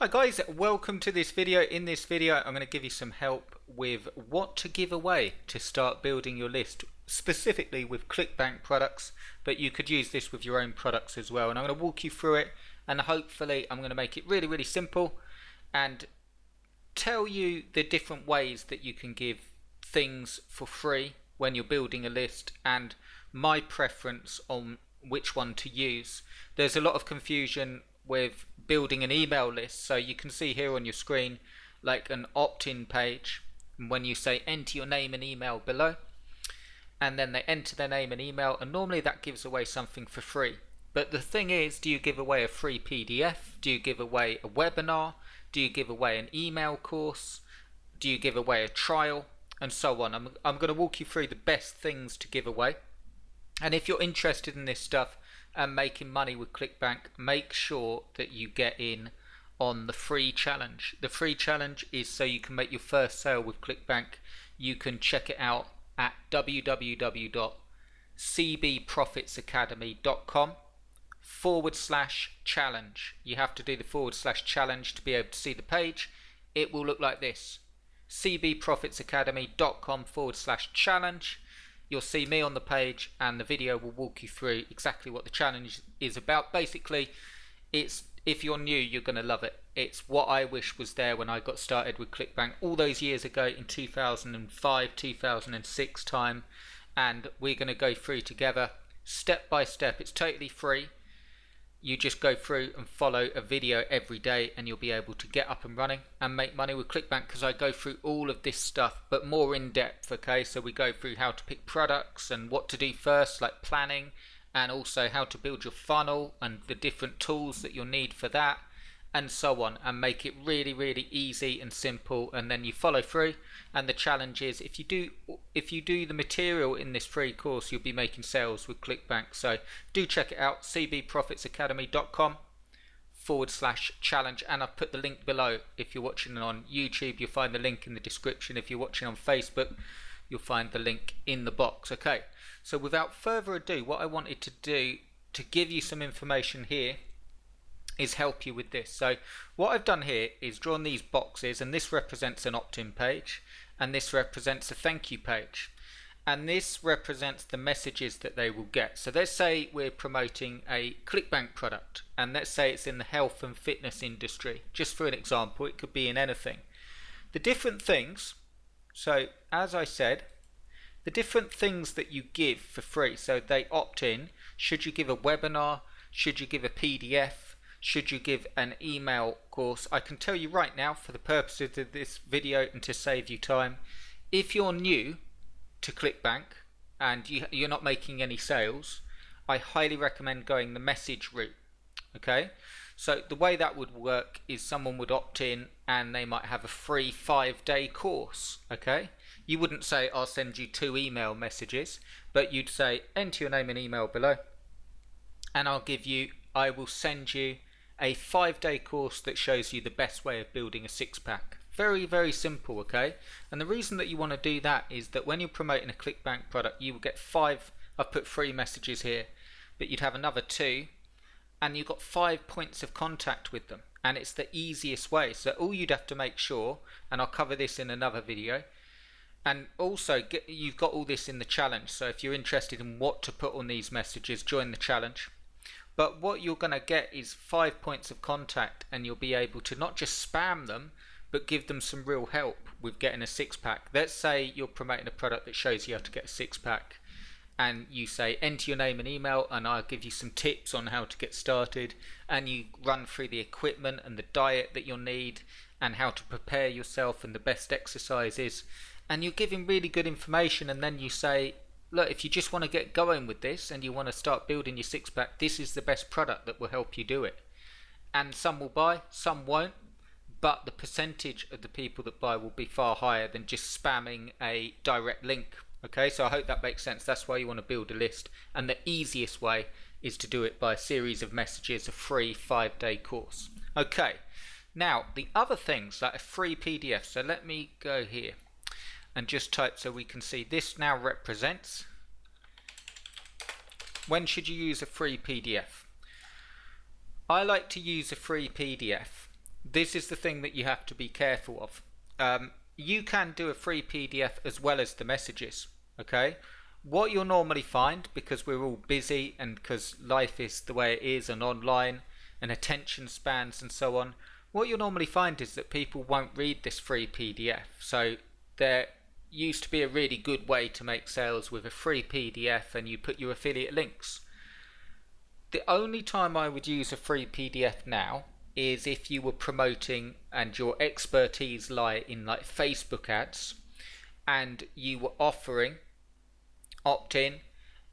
Hi guys, welcome to this video. In this video I'm going to give you some help with what to give away to start building your list, specifically with Clickbank products, but you could use this with your own products as well, and I'm going to walk you through it, and hopefully I'm going to make it really simple and tell you the different ways that you can give things for free when you're building a list and my preference on which one to use. There's a lot of confusion with building an email list, so you can see here on your screen like an opt-in page, and when you say enter your name and email below, and then they enter their name and email, and normally that gives away something for free. But the thing is, do you give away a free PDF? Do you give away a webinar? Do you give away an email course? Do you give away a trial? And so on. I'm going to walk you through the best things to give away. And if you're interested in this stuff and making money with Clickbank, make sure that you get in on the free challenge. The free challenge is so you can make your first sale with Clickbank. You can check it out at www.cbprofitsacademy.com/challenge. You have to do the /challenge to be able to see the page. It will look like this: cbprofitsacademy.com/challenge. You'll see me on the page, and the video will walk you through exactly what the challenge is about. Basically, it's, if you're new, you're going to love it. It's what I wish was there when I got started with Clickbank all those years ago in 2005, 2006 time, and we're going to go through together step by step. It's totally free. You just go through and follow a video every day and you'll be able to get up and running and make money with Clickbank, because I go through all of this stuff but more in depth. Okay, so we go through how to pick products and what to do first, like planning, and also how to build your funnel and the different tools that you'll need for that, and so on, and make it really easy and simple, and then you follow through. And the challenge is, if you do the material in this free course, you'll be making sales with Clickbank. So do check it out, cbprofitsacademy.com/challenge, and I've put the link below. If you're watching on YouTube, you'll find the link in the description. If you're watching on Facebook, you'll find the link in the box. Okay, so without further ado, what I wanted to do to give you some information here is help you with this. So what I've done here is drawn these boxes, and this represents an opt-in page, and this represents a thank you page, and this represents the messages that they will get. So let's say we're promoting a Clickbank product, and let's say it's in the health and fitness industry. Just for an example, it could be in anything. The different things, so as I said, the different things that you give for free, so they opt in. Should you give a webinar? Should you give a PDF? Should you give an email course? I can tell you right now, for the purposes of this video and to save you time, if you're new to Clickbank and you're not making any sales, I highly recommend going the message route. Okay, so the way that would work is someone would opt in and they might have a free 5-day course. Okay, you wouldn't say I'll send you 2 email messages, but you'd say enter your name and email below, and I will send you a 5-day course that shows you the best way of building a six-pack. Very simple. Okay, and the reason that you want to do that is that when you're promoting a Clickbank product, you will get 5, I've put 3 messages here, but you'd have another 2, and you've got 5 points of contact with them, and it's the easiest way. So all you'd have to make sure, and I'll cover this in another video, and also you've got all this in the challenge. So if you're interested in what to put on these messages, join the challenge. But what you're going to get is 5 points of contact, and you'll be able to not just spam them, but give them some real help with getting a six-pack. Let's say you're promoting a product that shows you how to get a six-pack, and you say enter your name and email, and I'll give you some tips on how to get started, and you run through the equipment and the diet that you'll need and how to prepare yourself and the best exercises, and you're giving really good information. And then you say, look, if you just want to get going with this and you want to start building your six-pack, this is the best product that will help you do it. And some will buy, some won't, but the percentage of the people that buy will be far higher than just spamming a direct link. Okay, so I hope that makes sense. That's why you want to build a list, and the easiest way is to do it by a series of messages, a free 5-day course. Okay, now the other things, like a free PDF. So let me go here and just type so we can see. This now represents, when should you use a free PDF? I like to use a free PDF this is the thing that you have to be careful of. You can do a free PDF as well as the messages. Okay, what you'll normally find, because we're all busy and because life is the way it is and online and attention spans and so on, what you'll normally find is that people won't read this free PDF. So there used to be a really good way to make sales with a free PDF, and you put your affiliate links. The only time I would use a free PDF now is if you were promoting and your expertise lie in like Facebook ads, and you were offering opt in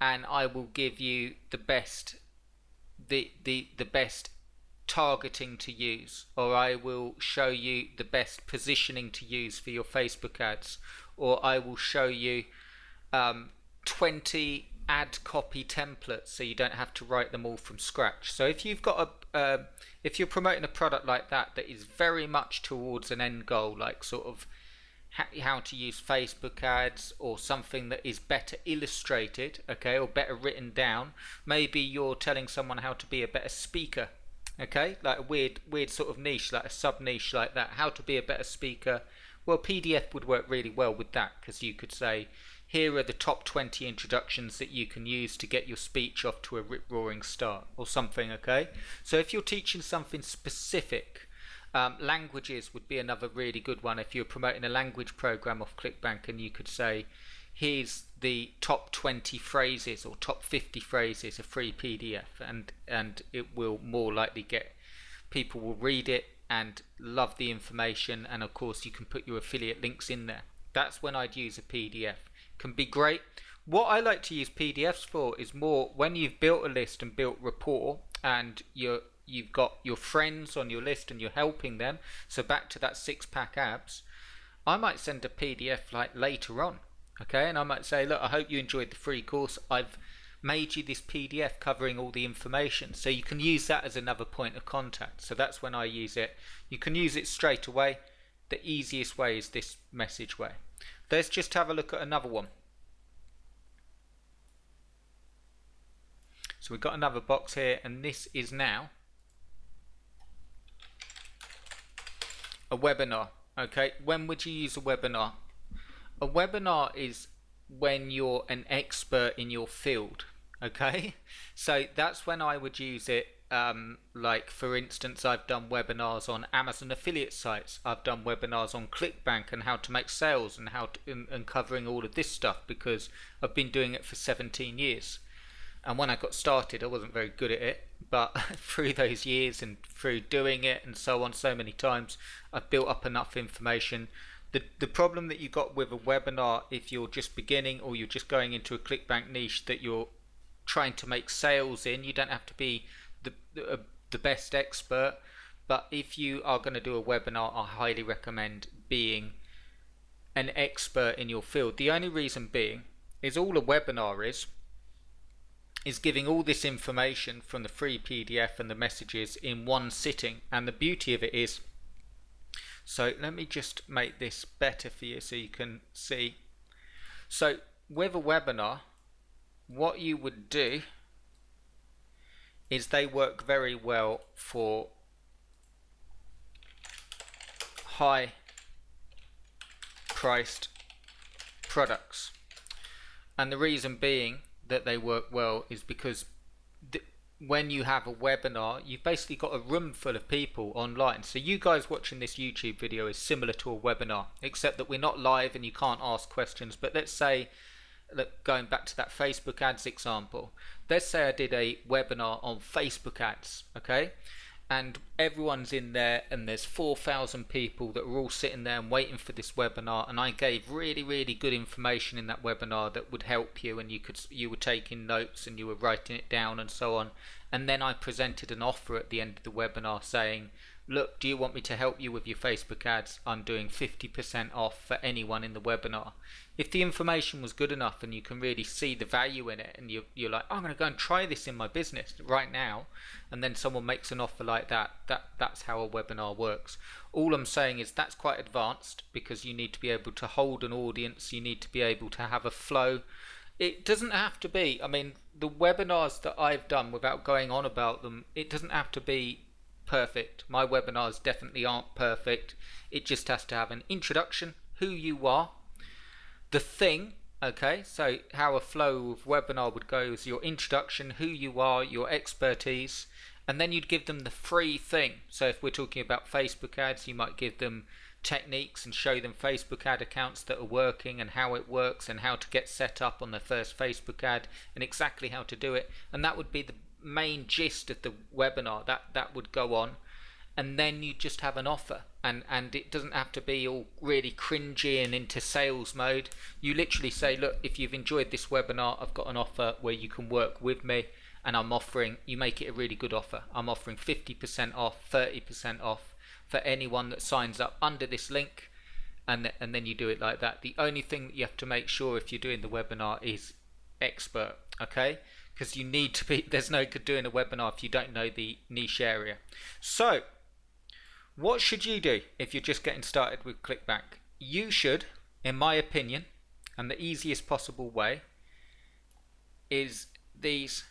and I will give you the best the best targeting to use, or I will show you the best positioning to use for your Facebook ads, or I will show you 20 ad copy templates so you don't have to write them all from scratch. So if you've got if you're promoting a product like that is very much towards an end goal, like sort of how to use Facebook ads, or something that is better illustrated, okay, or better written down. Maybe you're telling someone how to be a better speaker, okay, like a weird sort of niche, like a sub niche like that, how to be a better speaker. Well, PDF would work really well with that, because you could say, here are the top 20 introductions that you can use to get your speech off to a rip-roaring start, or something, okay? So if you're teaching something specific, languages would be another really good one. If you're promoting a language program off Clickbank, and you could say, here's the top 20 phrases or top 50 phrases, a free PDF, and it will more likely get, people will read it and love the information, and of course you can put your affiliate links in there. That's when I'd use a PDF. Can be great. What I like to use PDFs for is more when you've built a list and built rapport, and you've got your friends on your list and you're helping them. So back to that 6-pack abs, I might send a PDF like later on, okay, and I might say, look, I hope you enjoyed the free course. I've made you this PDF covering all the information, so you can use that as another point of contact. So that's when I use it. You can use it straight away. The easiest way is this message way. Let's just have a look at another one. So we've got another box here, and this is now a webinar. Okay, when would you use a webinar? A webinar is when you're an expert in your field. Okay, so that's when I would use it. Like for instance, I've done webinars on Amazon affiliate sites. I've done webinars on Clickbank and how to make sales, and how to, and covering all of this stuff, because I've been doing it for 17 years. And when I got started, I wasn't very good at it, but through those years and through doing it and so on so many times, I've built up enough information. The problem that you got with a webinar, if you're just beginning or you're just going into a Clickbank niche that you're trying to make sales in, you don't have to be the best expert, but if you are going to do a webinar, I highly recommend being an expert in your field. The only reason being is all a webinar is giving all this information from the free PDF and the messages in one sitting. And the beauty of it is, so let me just make this better for you so you can see. So with a webinar, what you would do is they work very well for high priced products, and the reason being that they work well is because when you have a webinar, you've basically got a room full of people online. So you guys watching this YouTube video is similar to a webinar, except that we're not live and you can't ask questions. But let's say, look, going back to that Facebook ads example, let's say I did a webinar on Facebook ads, okay, and everyone's in there, and there's 4,000 people that are all sitting there and waiting for this webinar, and I gave really good information in that webinar that would help you, and you were taking notes and you were writing it down and so on. And then I presented an offer at the end of the webinar saying, look, do you want me to help you with your Facebook ads? I'm doing 50% off for anyone in the webinar. If the information was good enough and you can really see the value in it, and you're like, I'm going to go and try this in my business right now, and then someone makes an offer like that, that's how a webinar works. All I'm saying is that's quite advanced, because you need to be able to hold an audience, you need to be able to have a flow. It doesn't have to be, I mean, the webinars that I've done, without going on about them, it doesn't have to be perfect. My webinars definitely aren't perfect. It just has to have an introduction, who you are, the thing. Okay, so how a flow of webinar would go is your introduction, who you are, your expertise, and then you'd give them the free thing. So if we're talking about Facebook ads, you might give them techniques and show them Facebook ad accounts that are working and how it works and how to get set up on their first Facebook ad and exactly how to do it. And that would be the main gist of the webinar. That would go on. And then you just have an offer, and it doesn't have to be all really cringy and into sales mode. You literally say, look, if you've enjoyed this webinar, I've got an offer where you can work with me, and I'm offering, you make it a really good offer. I'm offering 50% off, 30% off for anyone that signs up under this link, and then you do it like that. The only thing that you have to make sure if you're doing the webinar is expert, okay? Because you need to be, there's no good doing a webinar if you don't know the niche area. So what should you do if you're just getting started with Clickbank? You should, in my opinion, and the easiest possible way is these,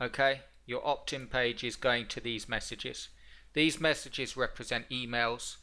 okay? Your opt-in page is going to these messages. These messages represent emails,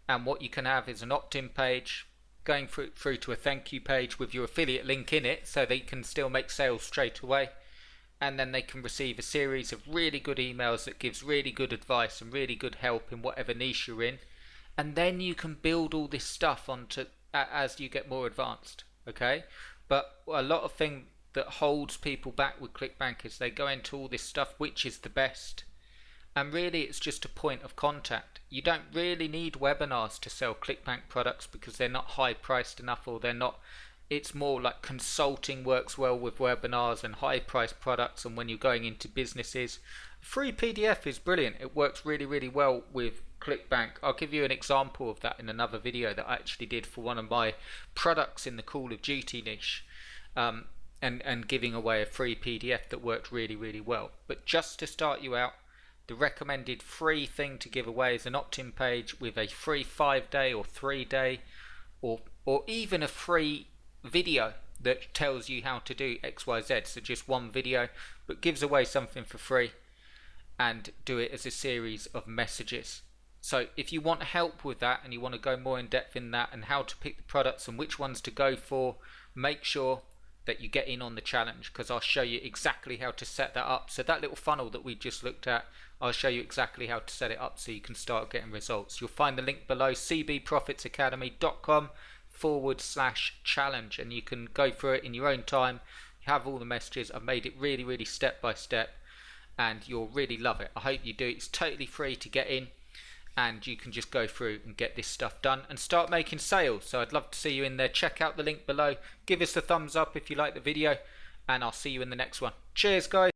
and what you can have is an opt-in page going through to a thank you page with your affiliate link in it, so they can still make sales straight away. And then they can receive a series of really good emails that gives really good advice and really good help in whatever niche you're in. And then you can build all this stuff onto as you get more advanced, okay? But a lot of thing that holds people back with Clickbank is they go into all this stuff, which is the best. And really it's just a point of contact. You don't really need webinars to sell Clickbank products because they're not high priced enough, or they're not. It's more like consulting works well with webinars and high priced products, and when you're going into businesses. Free PDF is brilliant. It works really, really well with Clickbank. I'll give you an example of that in another video that I actually did for one of my products in the Call of Duty niche, and giving away a free PDF that worked really, really well. But just to start you out, the recommended free thing to give away is an opt-in page with a free 5-day or 3-day or even a free video that tells you how to do XYZ. So just one video, but gives away something for free, and do it as a series of messages. So if you want help with that and you want to go more in depth in that and how to pick the products and which ones to go for, make sure that you get in on the challenge, because I'll show you exactly how to set that up. So that little funnel that we just looked at, I'll show you exactly how to set it up so you can start getting results. You'll find the link below, cbprofitsacademy.com/challenge, and you can go through it in your own time. You have all the messages. I've made it really, really step by step, and you'll really love it. I hope you do. It's totally free to get in, and you can just go through and get this stuff done and start making sales. So I'd love to see you in there. Check out the link below. Give us a thumbs up if you like the video, and I'll see you in the next one. Cheers, guys.